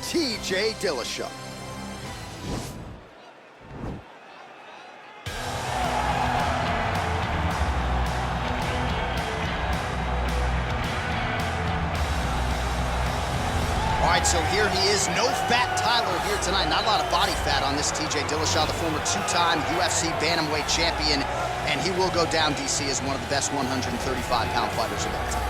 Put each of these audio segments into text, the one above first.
TJ Dillashaw. All right, so here he is, no fat Tyler here tonight. Not a lot of body fat on this TJ Dillashaw, the former two-time UFC bantamweight champion, and he will go down, DC, as one of the best 135-pound fighters of all time.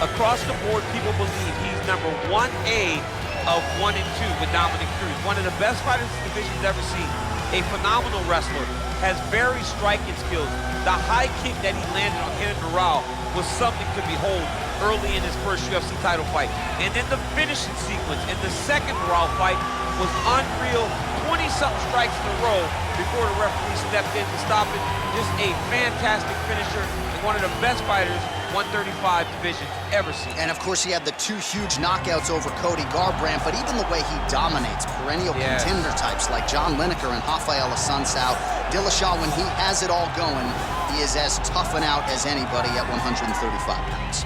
Across the board, people believe he's number 1A of 1 and 2 with Dominic Cruz. One of the best fighters this division's ever seen. A phenomenal wrestler, has very striking skills. The high kick that he landed on Henry Doral was something to behold early in his first UFC title fight. And then the finishing sequence in the second Doral fight was unreal. 20-something strikes in a row before the referee stepped in to stop it. Just a fantastic finisher and one of the best fighters 135 divisions ever seen. And of course, he had the 2 huge knockouts over Cody Garbrandt, but even the way he dominates perennial contender types like John Lineker and Rafael Assunção, Dillashaw, when he has it all going, he is as tough and out as anybody at 135 pounds.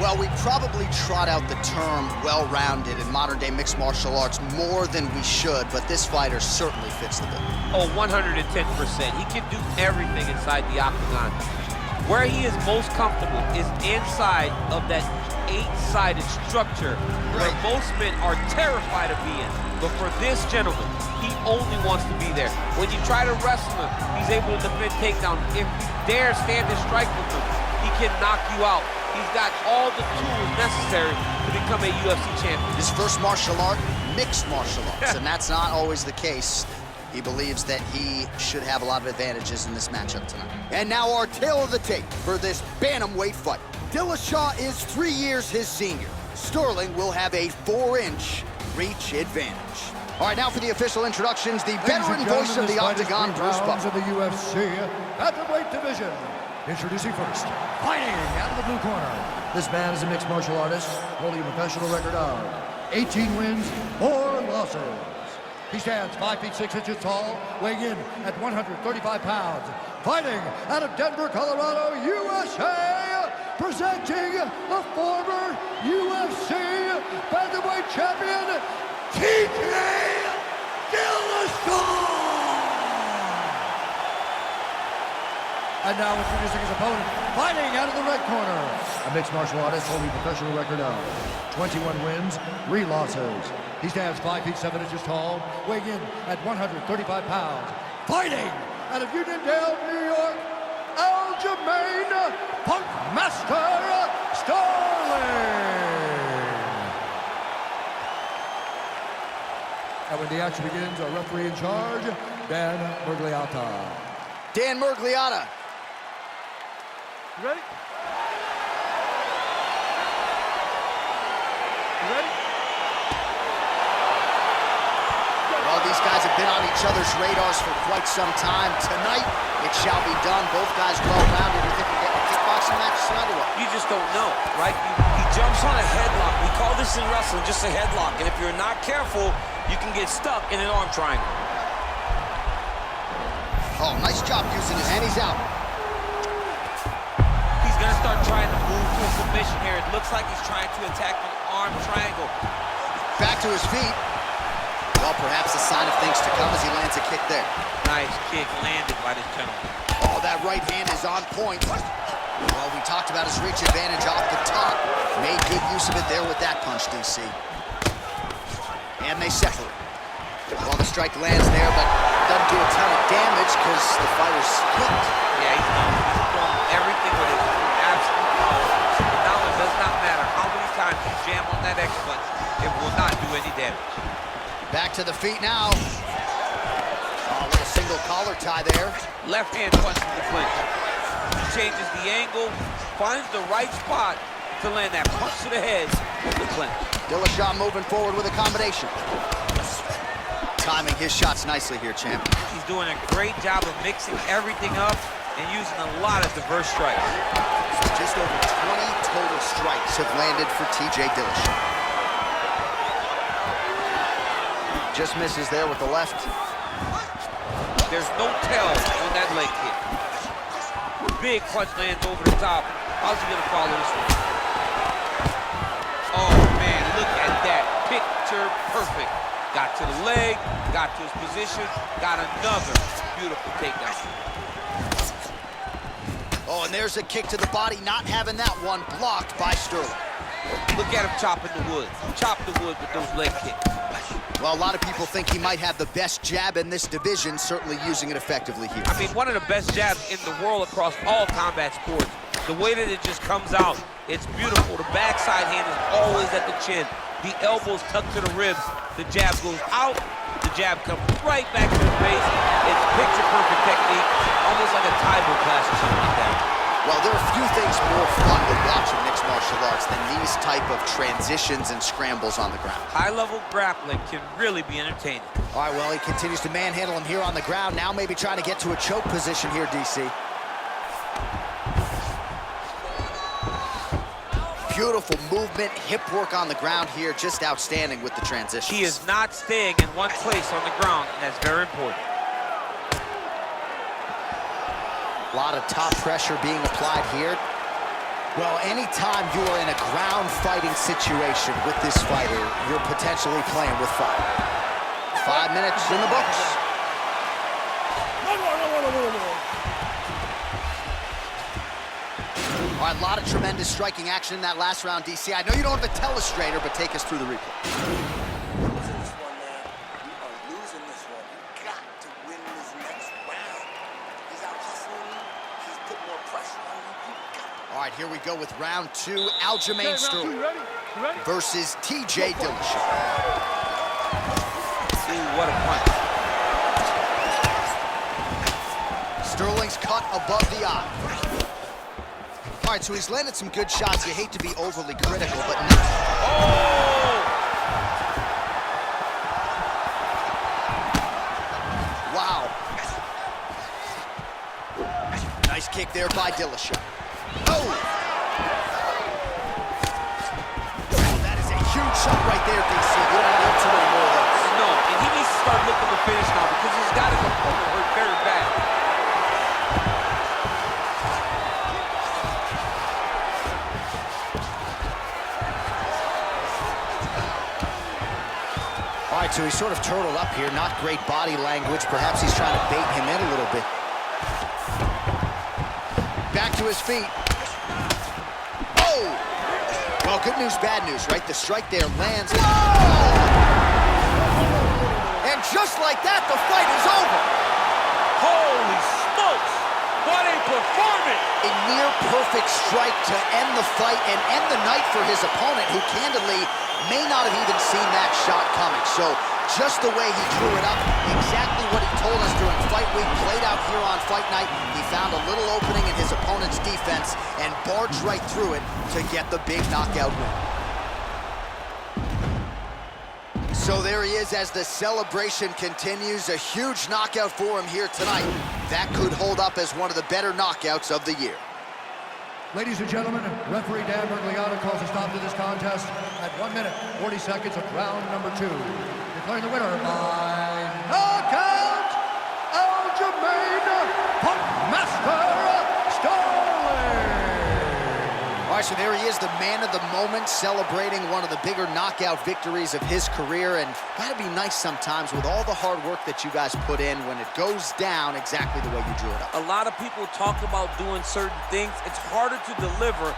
Well, we probably trot out the term well-rounded in modern-day mixed martial arts more than we should, but this fighter certainly fits the bill. Oh, 110%. He can do everything inside the octagon. Where he is most comfortable is inside of that 8-sided structure where most men are terrified of being. But for this gentleman, he only wants to be there. When you try to wrestle him, he's able to defend takedown. If you dare stand and strike with him, he can knock you out. He's got all the tools necessary to become a UFC champion. His first martial art, mixed martial arts, and that's not always the case. He believes that he should have a lot of advantages in this matchup tonight. And now our tale of the tape for this bantamweight fight. Dillashaw is 3 years his senior. Sterling will have a 4-inch reach advantage. All right, now for the official introductions, the veteran voice of the Octagon, Bruce Buffer. Of the UFC bantamweight division. Introducing first, fighting out of the blue corner. This man is a mixed martial artist, holding a professional record of 18 wins, 4 losses. He stands 5 feet 6 inches tall, weighing in at 135 pounds. Fighting out of Denver, Colorado, USA, presenting the former UFC bantamweight champion, TJ Dillashaw. And now introducing his opponent, fighting out of the red corner. A mixed martial artist holding a professional record of 21 wins, 3 losses. He stands 5 feet 7 inches tall, weighing in at 135 pounds. Fighting out of Uniondale, New York, Aljamain, Punk Master Sterling. And when the action begins, our referee in charge, Dan Murgliata. Dan Murgliata. You ready? You ready? Well, these guys have been on each other's radars for quite some time. Tonight, it shall be done. Both guys well-rounded. You think we're getting a kickboxing match tonight or what? You just don't know, right? He jumps on a headlock. We call this in wrestling just a headlock. And if you're not careful, you can get stuck in an arm triangle. Oh, nice job using his hand. He's out. He's going to start trying to move to a submission here. It looks like he's trying to attack an arm triangle. Back to his feet. Well, perhaps a sign of things to come as he lands a kick there. Nice kick landed by this gentleman. Oh, that right hand is on point. Well, we talked about his reach advantage off the top. Made good use of it there with that punch, DC. And they separate. Well, the strike lands there, but doesn't do a ton of damage because the fighter's hooked. Yeah, he's throwing everything with his absolute power. Now it does not matter how many times you jam on that X punch, it will not do any damage. Back to the feet now. Oh, a little single collar tie there. Left hand punch in the clinch. He changes the angle, finds the right spot to land that punch to the head with the clinch. Dillashaw moving forward with a combination. Timing his shots nicely here, champ. He's doing a great job of mixing everything up and using a lot of diverse strikes. So just over 20 total strikes have landed for TJ Dillashaw. Just misses there with the left. There's no tell on that leg kick. Big punch lands over the top. How's he gonna follow this one? Oh man, look at that. picture perfect. Got to the leg, got to his position, got another beautiful takedown. Oh, and there's a kick to the body, not having that one blocked by Sterling. Look at him chopping the wood. Chop the wood with those leg kicks. Well, a lot of people think he might have the best jab in this division, certainly using it effectively here. I mean, one of the best jabs in the world across all combat sports. The way that it just comes out, it's beautiful. The backside hand is always at the chin. The elbows tucked to the ribs. The jab goes out. The jab comes right back to the face. It's picture-perfect technique, almost like a Taibo class or something like that. Well, there are few things more fun to watch in mixed martial arts than these type of transitions and scrambles on the ground. High-level grappling can really be entertaining. All right, well, he continues to manhandle him here on the ground. Now maybe trying to get to a choke position here, DC. Beautiful movement, hip work on the ground here, just outstanding with the transitions. He is not staying in one place on the ground, and that's very important. A lot of top pressure being applied here. Well, anytime you are in a ground fighting situation with this fighter, you're potentially playing with fire. 5 minutes in the books. All right, a lot of tremendous striking action in that last round, DC. I know you don't have a telestrator, but take us through the replay. All right, here we go with round 2. Aljamain Sterling versus TJ Dillashaw. Ooh, what a punch. Sterling's cut above the eye. All right, so he's landed some good shots. You hate to be overly critical, but no. Oh! Wow. Nice kick there by Dillashaw. Oh! That is a huge shot right there, DC. You don't need too many more of those. No, and he needs to start looking to finish now because he's got his opponent hurt very bad. All right, so he's sort of turtled up here. Not great body language. Perhaps he's trying to bait him in a little bit. Back to his feet. Oh! Well, good news, bad news, right? The strike there lands. And just like that, the fight is over. Holy smokes! What a performance! A near-perfect strike to end the fight and end the night for his opponent, who candidly may not have even seen that shot coming. So just the way he drew it up, exactly what he told us during fight week, played out here on fight night. He found a little opening in his opponent's defense and barged right through it to get the big knockout win. So there he is as the celebration continues. A huge knockout for him here tonight. That could hold up as one of the better knockouts of the year. Ladies and gentlemen, referee Dan Bergliano calls a stop to this contest at 1 minute, 40 seconds of round number 2. Declaring the winner by knockout, Aljamain Master Sterling. All right, so there he is, the man of the moment, celebrating one of the bigger knockout victories of his career. And gotta be nice sometimes with all the hard work that you guys put in when it goes down exactly the way you drew it up. A lot of people talk about doing certain things. It's harder to deliver